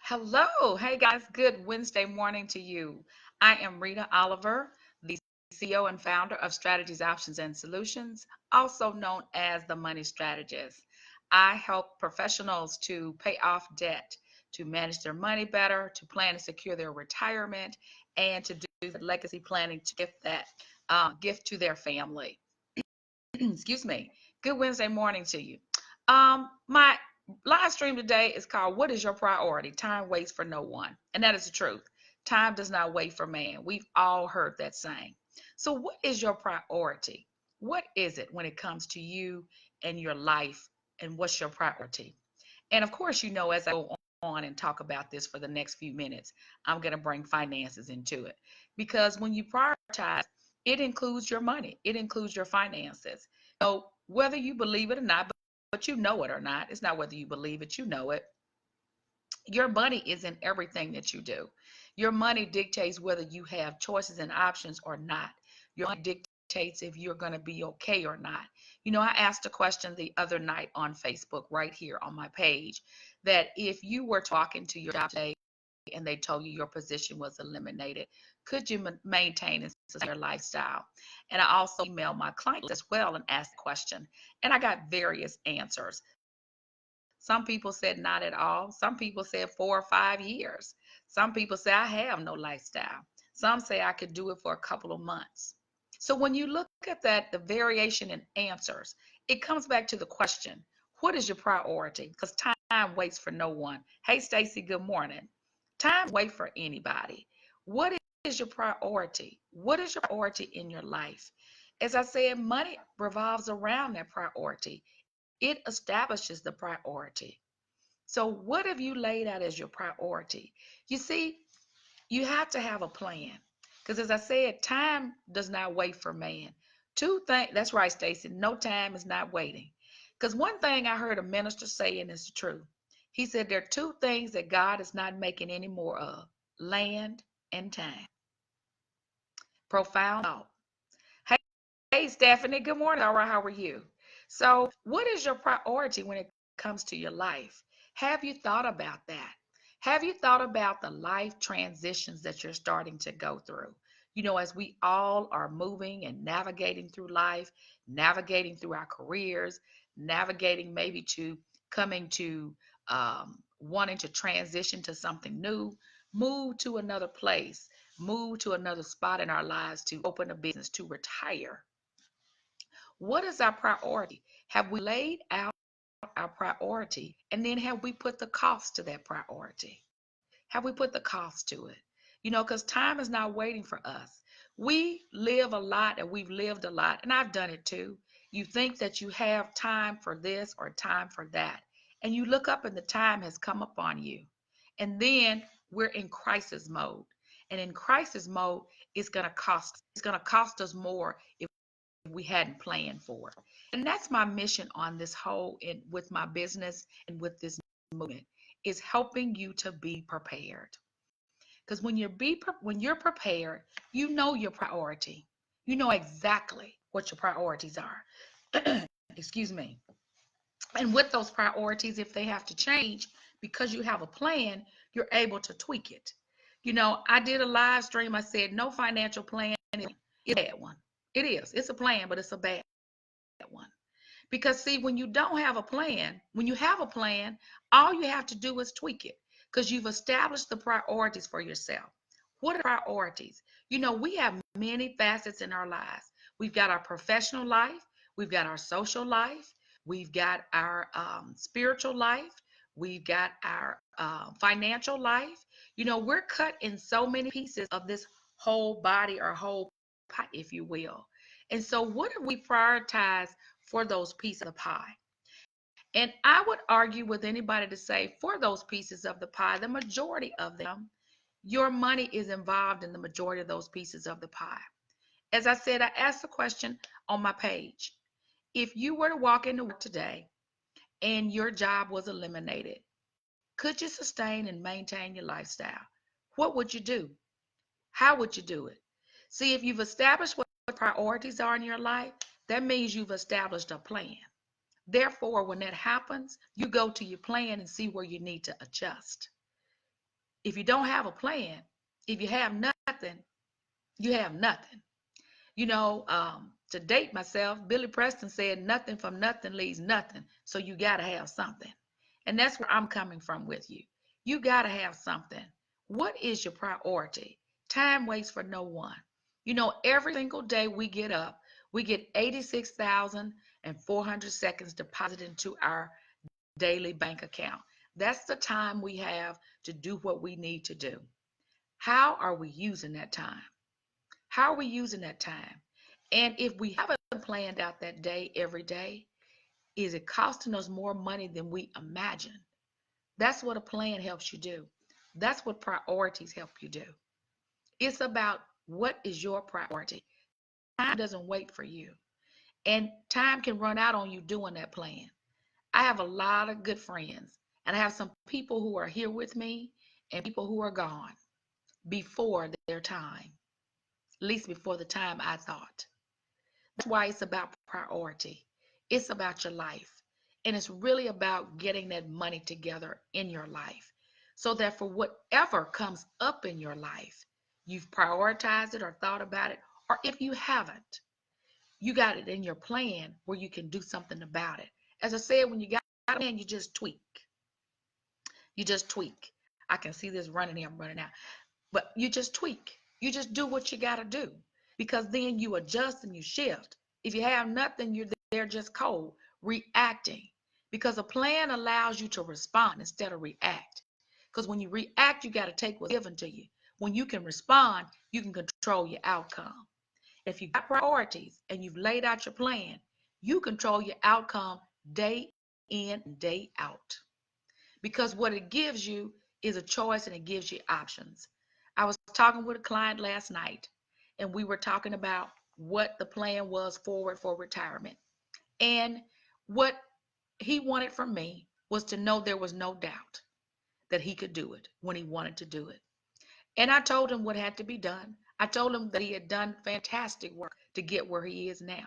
Hello. Hey guys, good Wednesday morning to you. I am Rita Oliver, the CEO and founder of Strategies, Options, and Solutions, also known as the Money Strategist. I help professionals to pay off debt, to manage their money better, to plan and secure their retirement, and to do the legacy planning to gift that gift to their family. Excuse me. Good Wednesday morning to you. My live stream today is called What is Your Priority? Time waits for no one. And that is the truth. Time does not wait for man. We've all heard that saying. So, what is your priority? What is it when it comes to you and your life? And what's your priority? And of course, as I go on and talk about this for the next few minutes, I'm going to bring finances into it. Because when you prioritize, it includes your money, it includes your finances. So, whether you believe it or not, but you know it or not, it's not whether you believe it, you know it. Your money is in everything that you do. Your money dictates whether you have choices and options or not. Your money dictates if you're going to be okay or not. I asked a question the other night on Facebook, right here on my page, that if you were talking to your job today and they told you your position was eliminated, could you maintain and sustain your lifestyle? And I also emailed my clients as well and asked the question, and I got various answers. Some people said not at all. Some people said 4 or 5 years. Some people say I have no lifestyle. Some say I could do it for a couple of months. So when you look at that, the variation in answers, it comes back to the question, what is your priority? Because time waits for no one. Hey, Stacy, good morning. Time waits for anybody. What is your priority? What is your priority in your life? As I said, money revolves around that priority. It establishes the priority. So, what have you laid out as your priority? You see, you have to have a plan. Because as I said, time does not wait for man. Two things, that's right, Stacy, no time is not waiting. Because one thing I heard a minister say, and it's true. He said there are two things that God is not making any more of: land and time. Profound thought. Hey, Stephanie, good morning. All right, how are you? So, what is your priority when it comes to your life? Have you thought about that? Have you thought about the life transitions that you're starting to go through? As we all are moving and navigating through life, navigating through our careers, navigating maybe to coming to wanting to transition to something new, move to another place, move to another spot in our lives, to open a business, to retire. What is our priority? Have we laid out our priority? And then have we put the cost to that priority? Have we put the cost to it? Because time is not waiting for us. We live a lot and we've lived a lot, and I've done it too. You think that you have time for this or time for that, and you look up and the time has come upon you. And then we're in crisis mode. And in crisis mode, it's going to cost us more if we hadn't planned for. And that's my mission on this whole and with my business and with this movement is helping you to be prepared. Because when you're prepared, you know your priority. You know exactly what your priorities are. Excuse me. And with those priorities, if they have to change because you have a plan, you're able to tweak it. I did a live stream. I said no financial plan is a bad one. It is. It's a plan, but it's a bad one. Because see, when you don't have a plan, when you have a plan, all you have to do is tweak it because you've established the priorities for yourself. What are priorities? We have many facets in our lives. We've got our professional life, we've got our social life, we've got our spiritual life, we've got our financial life. We're cut in so many pieces of this whole body or whole pie, if you will. And so, what do we prioritize for those pieces of pie? And I would argue with anybody to say, for those pieces of the pie, the majority of them, your money is involved in the majority of those pieces of the pie. As I said, I asked the question on my page. If you were to walk into work today and your job was eliminated, could you sustain and maintain your lifestyle? What would you do? How would you do it? See, if you've established what priorities are in your life, that means you've established a plan. Therefore, when that happens, you go to your plan and see where you need to adjust. If you don't have a plan, if you have nothing, you have nothing. To date myself, Billy Preston said nothing from nothing leaves nothing. So you got to have something. And that's where I'm coming from with you. You got to have something. What is your priority? Time waits for no one. Every single day we get up, we get 86,400 seconds deposited into our daily bank account. That's the time we have to do what we need to do. How are we using that time? How are we using that time? And if we haven't planned out that day every day, is it costing us more money than we imagined? That's what a plan helps you do. That's what priorities help you do. It's about what is your priority. Time doesn't wait for you. And time can run out on you doing that plan. I have a lot of good friends, and I have some people who are here with me and people who are gone before their time, at least before the time I thought. That's why it's about priority. It's about your life. And it's really about getting that money together in your life so that for whatever comes up in your life, you've prioritized it or thought about it. Or if you haven't, you got it in your plan where you can do something about it. As I said, when you got a plan, you just tweak. You just tweak. I can see this running here. I'm running out. But you just tweak. You just do what you got to do because then you adjust and you shift. If you have nothing, you're there just cold, reacting. Because a plan allows you to respond instead of react. Because when you react, you got to take what's given to you. When you can respond, you can control your outcome. If you've got priorities and you've laid out your plan, you control your outcome day in and day out. Because what it gives you is a choice and it gives you options. I was talking with a client last night, and we were talking about what the plan was forward for retirement. And what he wanted from me was to know there was no doubt that he could do it when he wanted to do it. And I told him what had to be done. I told him that he had done fantastic work to get where he is now.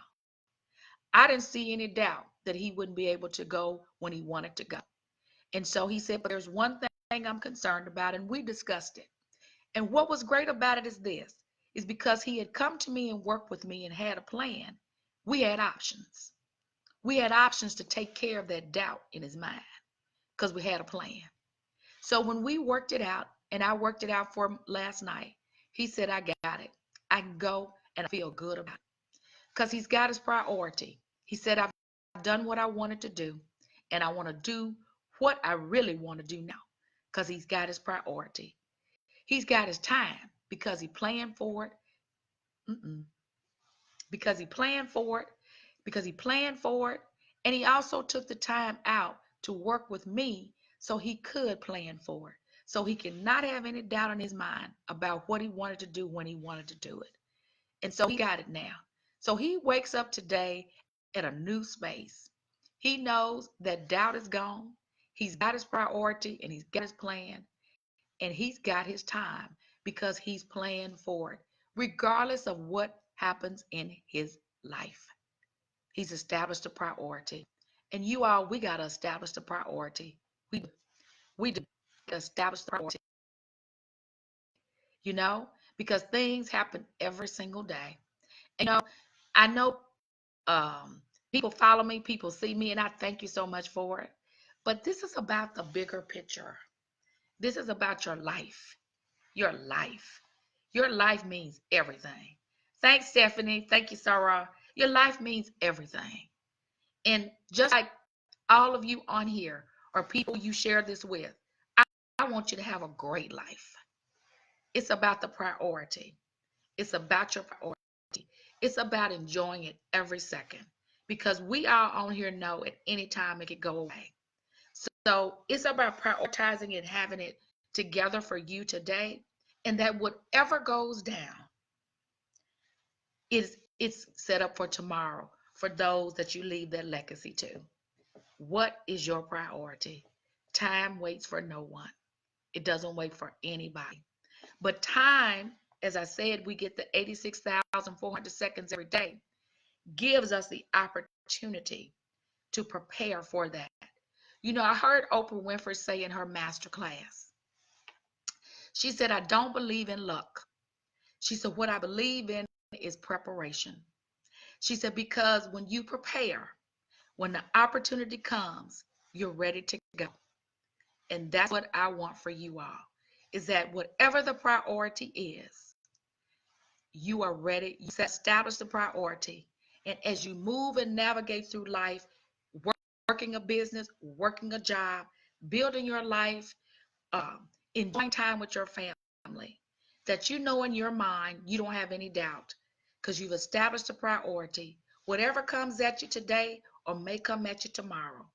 I didn't see any doubt that he wouldn't be able to go when he wanted to go. And so he said, but there's one thing I'm concerned about, and we discussed it. And what was great about it is because he had come to me and worked with me and had a plan, we had options. We had options to take care of that doubt in his mind because we had a plan. So when we worked it out, and I worked it out for him last night, he said, I got it. I can go and I feel good about it because he's got his priority. He said, I've done what I wanted to do, and I want to do what I really want to do now because he's got his priority. He's got his time because he planned for it. Because he planned for it. Because he planned for it. And he also took the time out to work with me so he could plan for it. So he could not have any doubt in his mind about what he wanted to do when he wanted to do it. And so he got it now. So he wakes up today at a new space. He knows that doubt is gone. He's got his priority and he's got his plan and he's got his time because he's planned for it, regardless of what happens in his life. He's established a priority. And you all, we got to establish the priority. We do establish the priority, because things happen every single day. And, I know people follow me, people see me, and I thank you so much for it. But this is about the bigger picture. This is about your life. Your life. Your life means everything. Thanks, Stephanie. Thank you, Sarah. Your life means everything. And just like all of you on here or people you share this with, I want you to have a great life. It's about the priority. It's about your priority. It's about enjoying it every second because we all on here know at any time it could go away. So it's about prioritizing and having it together for you today, and that whatever goes down it's set up for tomorrow for those that you leave that legacy to. What is your priority? Time waits for no one. It doesn't wait for anybody. But time, as I said, we get the 86,400 seconds every day, gives us the opportunity to prepare for that. I heard Oprah Winfrey say in her master class She said, I don't believe in luck. She said, what I believe in is preparation. She said, because when you prepare, when the opportunity comes, you're ready to go. And that's what I want for you all, is that whatever the priority is, you are ready. You establish the priority. And as you move and navigate through life, working a business, working a job, building your life, enjoying time with your family, that you know in your mind, you don't have any doubt because you've established a priority. Whatever comes at you today or may come at you tomorrow,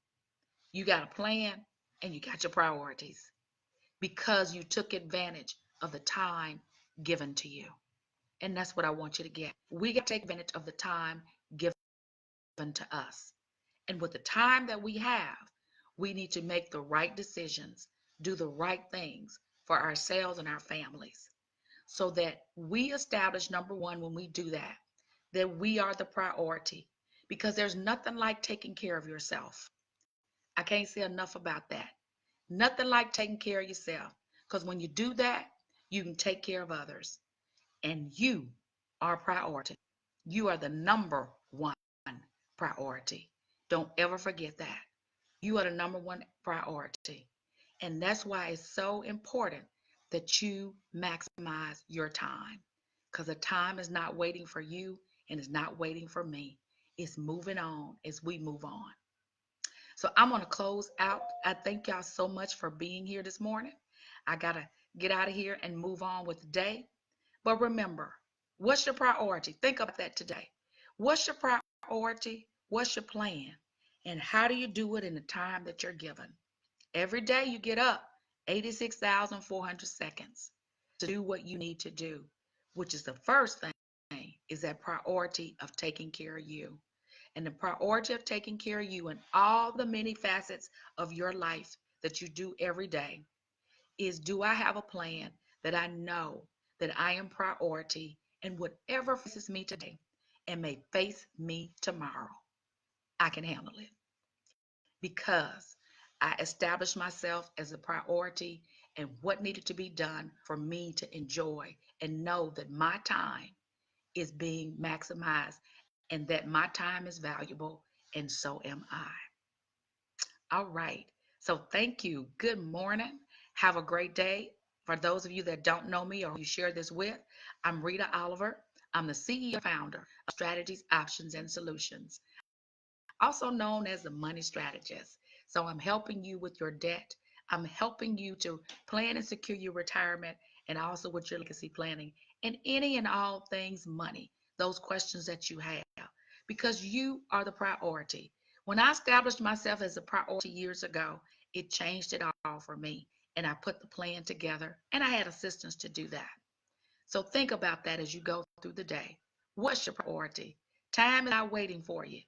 you got a plan and you got your priorities because you took advantage of the time given to you. And that's what I want you to get. We got to take advantage of the time given to us. And with the time that we have, we need to make the right decisions, do the right things for ourselves and our families so that we establish, number one, when we do that, that we are the priority because there's nothing like taking care of yourself. I can't say enough about that. Nothing like taking care of yourself because when you do that, you can take care of others. And you are a priority. You are the number one priority. Don't ever forget that. You are the number one priority. And that's why it's so important that you maximize your time because the time is not waiting for you and it's not waiting for me. It's moving on as we move on. So I'm going to close out. I thank y'all so much for being here this morning. I got to get out of here and move on with the day. But remember, what's your priority? Think about that today. What's your priority? What's your plan? And how do you do it in the time that you're given? Every day you get up 86,400 seconds to do what you need to do, which is the first thing, is that priority of taking care of you. And the priority of taking care of you and all the many facets of your life that you do every day is, do I have a plan that I know that I am priority and whatever faces me today and may face me tomorrow, I can handle it because I established myself as a priority and what needed to be done for me to enjoy and know that my time is being maximized and that my time is valuable and so am I. All right. So thank you. Good morning. Have a great day. For those of you that don't know me or you share this with, I'm Rita Oliver. I'm the CEO and founder of Strategies, Options, and Solutions, also known as the Money Strategist. So I'm helping you with your debt. I'm helping you to plan and secure your retirement and also with your legacy planning and any and all things money, those questions that you have, because you are the priority. When I established myself as a priority years ago, it changed it all for me. And I put the plan together and I had assistance to do that. So think about that as you go through the day. What's your priority? Time is not waiting for you,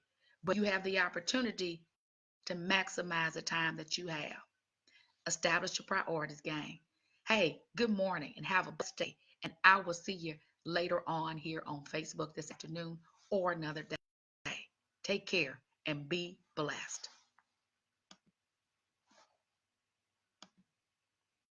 but you have the opportunity to maximize the time that you have. Establish your priorities, gang. Hey, good morning and have a blessed day. And I will see you later on here on Facebook this afternoon or another day. Take care and be blessed.